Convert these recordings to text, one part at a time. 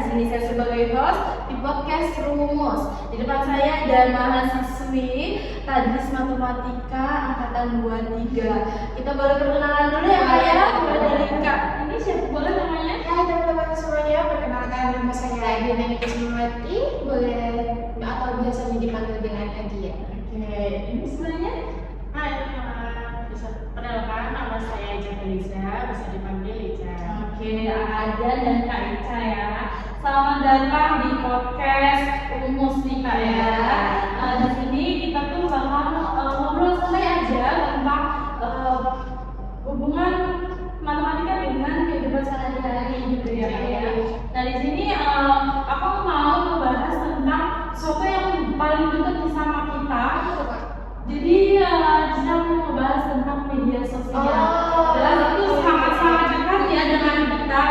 Di sini saya sebagai host di podcast Rumus. Di depan saya ada mahasiswi Tadris Matematika angkatan 23. Kita boleh perkenalan dulu ya Kak ya. Mulai dari Kak. Ini siapa boleh namanya? Hai teman-teman semuanya, perkenalkan nama saya Dina Nikismawati, boleh atau biasanya dipanggil dengan Adia. Oke, ini sebenarnya Hai teman-teman, bisa perkenalkan nama saya Ica Feliza, bisa dipanggil Ica. Oke, Ada dan Kak Ica ya. Selamat datang di podcast Rumus nih Kak ya. Di sini kita tuh bakal ngobrol santai aja tentang hubungan matematika dengan kehidupan sehari-hari gitu ya Kak ya. Nah di sini aku mau membahas tentang sesuatu yang paling dekat sama kita. Jadi di sini aku mau membahas tentang media sosial. Jelas itu sangat-sangat dekat ya dengan kita.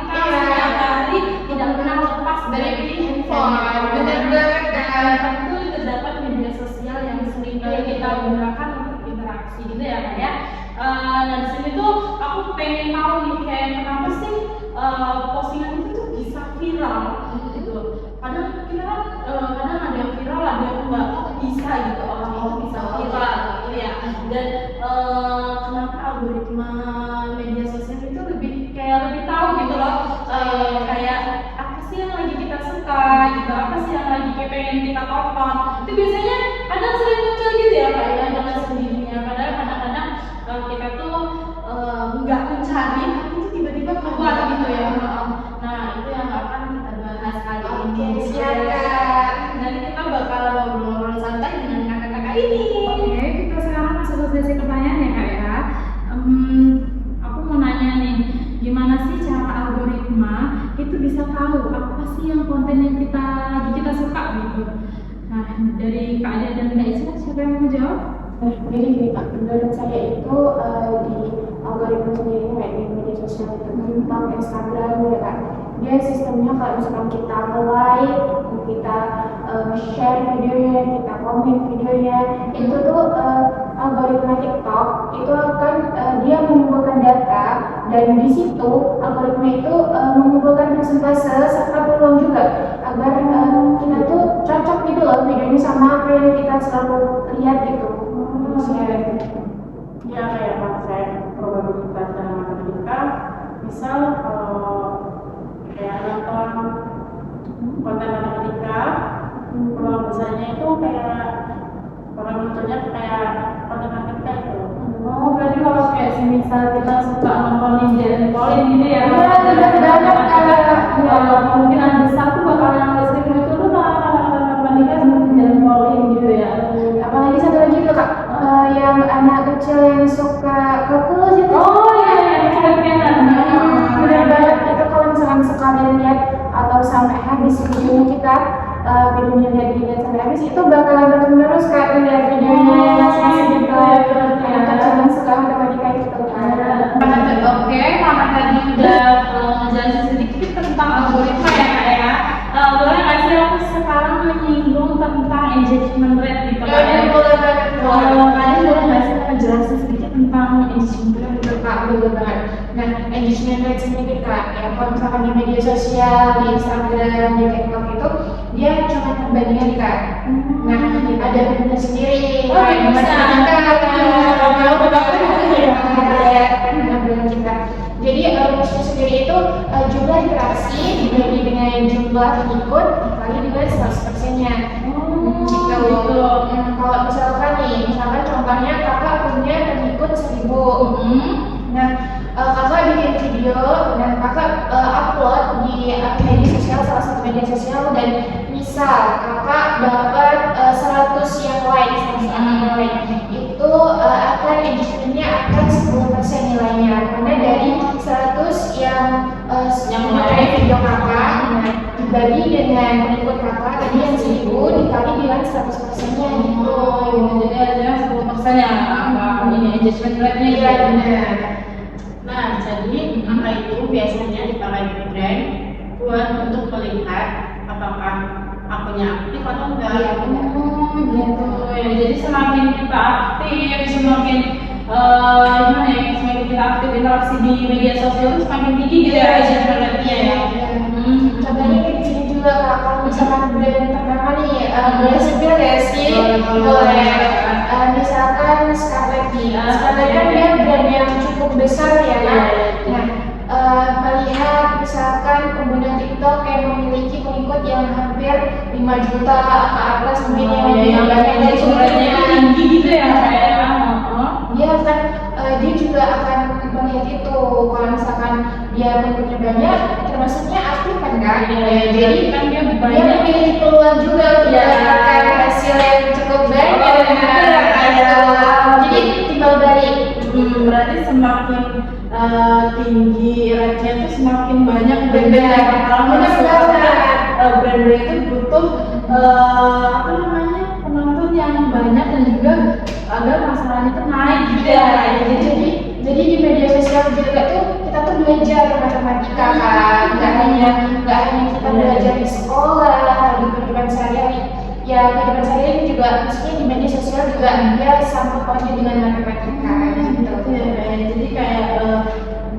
Kita setiap hari tidak pernah lepas dari handphone. Benar-benar kan. Tentu terdapat media sosial yang sering kali kita gunakan untuk interaksi gitu ya Kak ya. Nah di sini tuh aku pengen tahu nih kayak kenapa sih postingan itu tuh bisa viral gitu. Kadang kita kan kadang ada yang viral, ada yang enggak, kok bisa gitu orang itu bisa viral gitu ya. Dan kenapa algoritma media sosial itu lebih tahu gitu loh, kayak apa sih yang lagi kita suka gitu, apa sih yang lagi kayak pengen kita tonton. Itu biasanya kadang sering muncul gitu ya Kak ya dengan sendirinya. Padahal kadang-kadang kita tuh nggak mencari, tapi itu tiba-tiba keluar gitu ya. Nah itu yang akan kita bahas kali ini. Oke, siap Kak. Nanti kita bakal ngobrol-ngobrol santai dengan kakak-kakak ini. Oke, kita sekarang masuk ke sesi pertanyaan ya Kak ya. Aku mau nanya nih, gimana sih cara algoritma itu bisa tahu apa sih yang konten yang kita suka gitu. Nah, dari Kak Adia dan Kak Ica, siapa yang mau jawab? Jadi gini Pak, menurut saya itu di algoritma sendiri kayak di media sosial itu tentang Instagram ya Kak, dia sistemnya kalau misalkan kita like, kita share videonya, kita komen videonya, itu tuh algoritma TikTok itu akan dia mengumpulkan data, dan di situ algoritma itu mengumpulkan persentase serta peluang juga agar kita tuh cocok gitu loh videonya sama apa yang kita selalu lihat gitu. Ya kayak konsep probabilitas dalam matematika, misal kayak nonton konten matematika, peluang besarnya itu kayak bakal munculnya kayak konten matematika itu. Oh, berarti kalau kayak semisal kita suka nontonin Jen Pauline gitu ya? Iya, benar banget Kak. Kemungkinan besar tuh bakal yang listrik itu tuh matematika sama Jen Pauline gitu ya. Apalagi satu lagi tuh Kak, yang anak kecil yang suka kukus itu. Oh iya, keren-keren. Benar banget, itu kalau misalkan sekali lihat atau sampai habis videonya kita, videonya dilihat sampai habis, itu bakalan terus Kak lihat videonya gitu. Anak kecil yang suka matematika itu kan. Oke, Mama tadi udah ngejelasin sedikit tentang algoritma ya Kak ya. Boleh nggak sih aku sekarang menyinggung tentang engagement rate gitu Kak ya? Boleh banget. Kalian boleh nggak sih ngejelasin sedikit tentang engagement rate? Betul Kak, betul banget. Nah, engagement rate sendiri Kak, ya kalau misalkan di media sosial, di Instagram, di TikTok itu dia cuma perbandingan Kak. Nah, ada rumusnya sendiri. Oh, bisa. Jadi rumusnya sendiri itu jumlah interaksi dibagi dengan jumlah pengikut dikali dengan 100%-nya. Gitu. Kalau misalkan contohnya kakak punya pengikut 1000. Nah, kakak bikin video dan kakak upload di media sosial, salah satu media sosial, dan misal kakak dapat 100 yang like, itu akan engagementnya akan 10% nilainya, karena dari 100 yang like video kakak, nah, dibagi dengan pengikut kakak tadi yang 1000 dikali dengan 100%-nya gitu. Jadi ada 10% ya ini engagement rate-nya Iya benar. Nah, jadi angka itu biasanya dipakai brand buat untuk melihat apakah akunnya aktif atau enggak. Iya benar. Gitu ya. Jadi semakin kita aktif, semakin gimana ya, semakin kita aktif interaksi di media sosial itu semakin tinggi gitu ya engagement rate-nya ya. Contohnya juga Kak, kalau misalkan brand ternama nih, boleh sebut ya sih? Boleh. Misalkan Scarlett nih, Scarlett kan dia brand yang cukup besar ya kan? Nah, melihat misalkan pengguna TikTok yang memiliki pengikut yang hampir 5 juta ke atas mungkin yang lebih banyak dari suaranya tinggi gitu ya kayak dia akan dia juga akan melihat itu kalau misalkan dia pengikutnya banyak termasuknya aktif kan Kak? Jadi kan dia dia banyak memiliki peluang juga untuk mendapatkan hasil yang cukup baik jadi timbal balik. Berarti semakin tinggi range-nya itu semakin banyak Benar. Benar banget. brand-brand itu butuh apa namanya penonton yang banyak dan juga agar masalahnya itu naik gitu ya. Jadi di media sosial juga tuh kita tuh belajar matematika kan, nggak hanya kita belajar di sekolah atau di kehidupan sehari-hari. Ya kehidupan sehari-hari juga maksudnya di media sosial juga dia sangkut pautnya dengan matematika gitu. Jadi kayak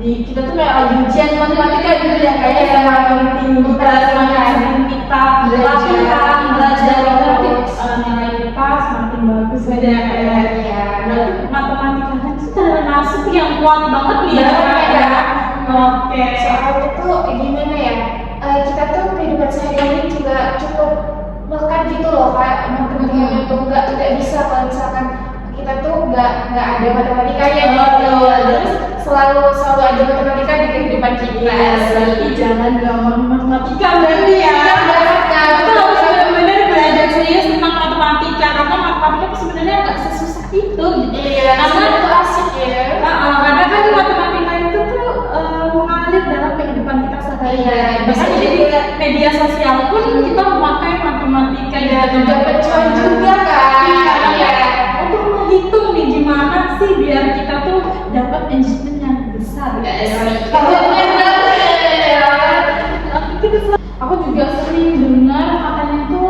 kita tuh kayak lagi ujian matematika gitu ya, kayak semakin tinggi semakin kita latihan belajar nilai kita semakin bagus gitu ya kayak berarti matematika itu cara masuk yang kuat banget nih ya. Oke. Soal itu gimana ya? Kita tuh kehidupan sehari-hari juga cukup melekat gitu loh Kak. Teman-teman tuh nggak bisa kalau misalkan kita tuh nggak ada matematikanya gitu. Terus selalu ada matematika di kehidupan kita. Berarti jangan gampang matematika berarti ya. Kita harus benar-benar belajar serius tentang matematika karena matematika itu sebenarnya nggak sesusah itu. Karena itu asik ya. Karena kan matematika itu tuh mengalir dalam kehidupan kita sehari-hari. Bahkan di media sosial pun kita memakai matematika dapat cuan juga kan. Untuk menghitung nih gimana sih biar kita tuh dapat engagement yang besar. Aku juga sering dengar katanya tuh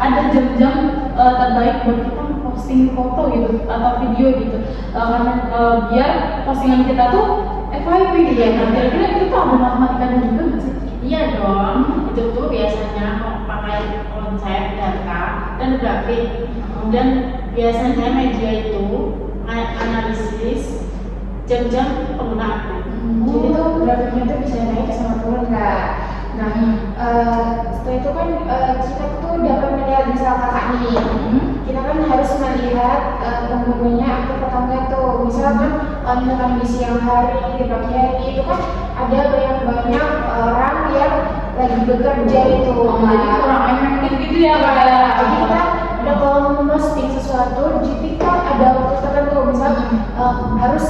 ada jam-jam terbaik buat kita posting foto gitu atau video gitu karena biar postingan kita tuh FYP gitu ya. Nah, kira-kira itu tuh ada matematikanya juga nggak sih? Iya dong, itu tuh biasanya pakai konsep data dan grafik. Dan biasanya media itu analisis jam-jam penggunaan. Jadi tuh grafiknya tuh bisa naik sama turun Kak. Nah, setelah itu kan kita tuh dapat melihat misal kakak nih, kita kan harus melihat penggunanya aktif atau enggak tuh. Misalkan misalkan di siang hari, di pagi hari itu kan ada banyak orang yang lagi bekerja itu. Jadi kurang efektif gitu ya Jadi kita ada kalau memposting sesuatu, jadi kita ada waktu tertentu. Misal harus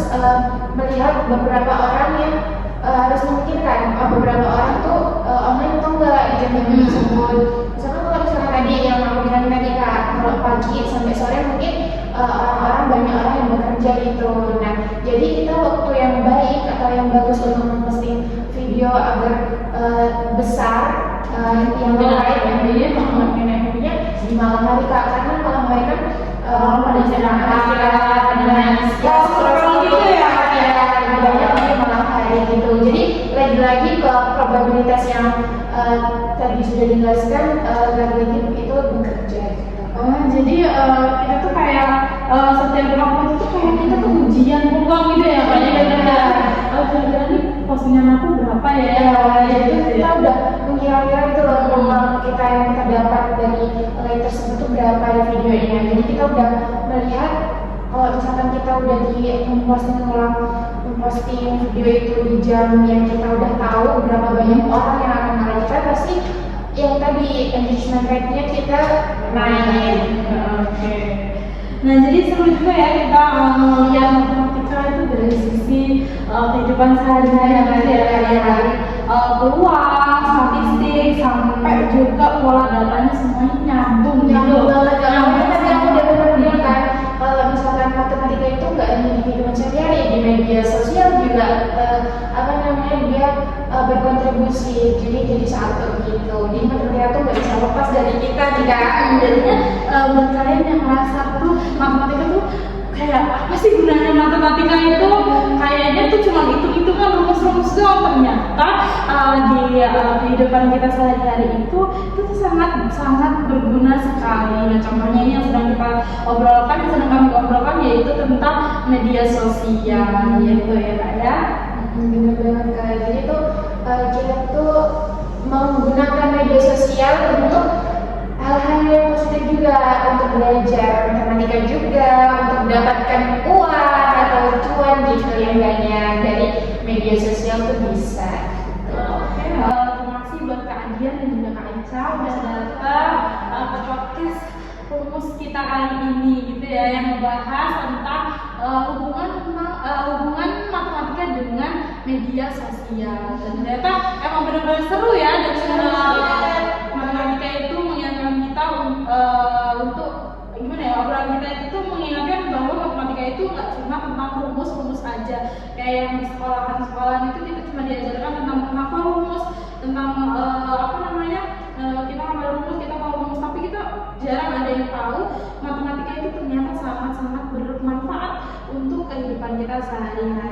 melihat beberapa orang yang harus memikirkan beberapa orang tuh online atau enggak di jam tersebut. Misalkan kalau misalnya tadi yang aku bilang tadi Kak, kalau pagi sampai sore mungkin orang-orang banyak orang yang bekerja gitu. Nah, jadi kita waktu yang baik atau yang bagus untuk memposting video agar besar yang baik yang dia mengenainya di malam hari Kak, karena malam hari kan pada istirahat dan gitu ya. Banyak di malam hari gitu. Jadi lagi-lagi ke probabilitas yang tadi sudah dijelaskan lagi-lagi itu bekerja. Jadi kita tuh kayak setiap upload itu kayak kita tuh ujian peluang gitu ya kayak kira-kira nih postingan aku berapa ya? Jadi kita udah mengira-kira itu loh peluang kita yang kita dapat dari like tersebut tuh berapa di videonya. Jadi kita udah melihat kalau misalkan kita udah memposting video itu di jam yang kita udah tahu berapa banyak orang yang akan melihat kita, pasti yang tadi engagement rate-nya kita naik. Oke. Nah jadi seru juga ya kita melihat matematika itu dari sisi kehidupan sehari-hari ya, peluang, statistik, sampai juga pola datanya semuanya nyambung gitu. Nyambung tadi aku udah pernah bilang kan, kalau misalkan matematika itu nggak hanya di kehidupan sehari-hari, di media sosial juga dia berkontribusi, jadi satu gitu. Jadi matematika itu nggak bisa lepas dari kita jika Jadinya buat kalian yang merasa tuh matematika tuh kayak apa sih gunanya matematika itu, kayaknya tuh cuma hitung-hitungan rumus-rumus doang. Ternyata di kehidupan kita sehari-hari itu tuh sangat berguna sekali. Nah contohnya ini yang sedang kita obrolkan, yang sedang kami obrolkan, yaitu tentang media sosial gitu ya Kak ya. Bener banget Kak, jadi tuh kita tuh menggunakan media sosial untuk hal-hal yang positif juga, untuk belajar matematika juga, untuk mendapatkan uang atau cuan gitu yang banyak dari media sosial tuh bisa. Oke, terima kasih buat Kak Adian dan juga Kak Ica udah datang ke podcast rumus kita kali ini gitu ya, yang membahas tentang hubungan matematika dengan media sosial. Dan ternyata emang benar-benar seru ya, dan matematika itu mengingatkan kita untuk gimana ya, obrolan kita itu mengingatkan bahwa matematika itu nggak cuma tentang rumus aja, kayak yang di sekolahan itu kita cuma diajarkan tentang menghafal rumus, tentang kita hafal rumus, kita tahu rumus, tapi kita jarang ada yang tahu matematika itu ternyata sangat-sangat bermanfaat untuk kehidupan kita sehari-hari.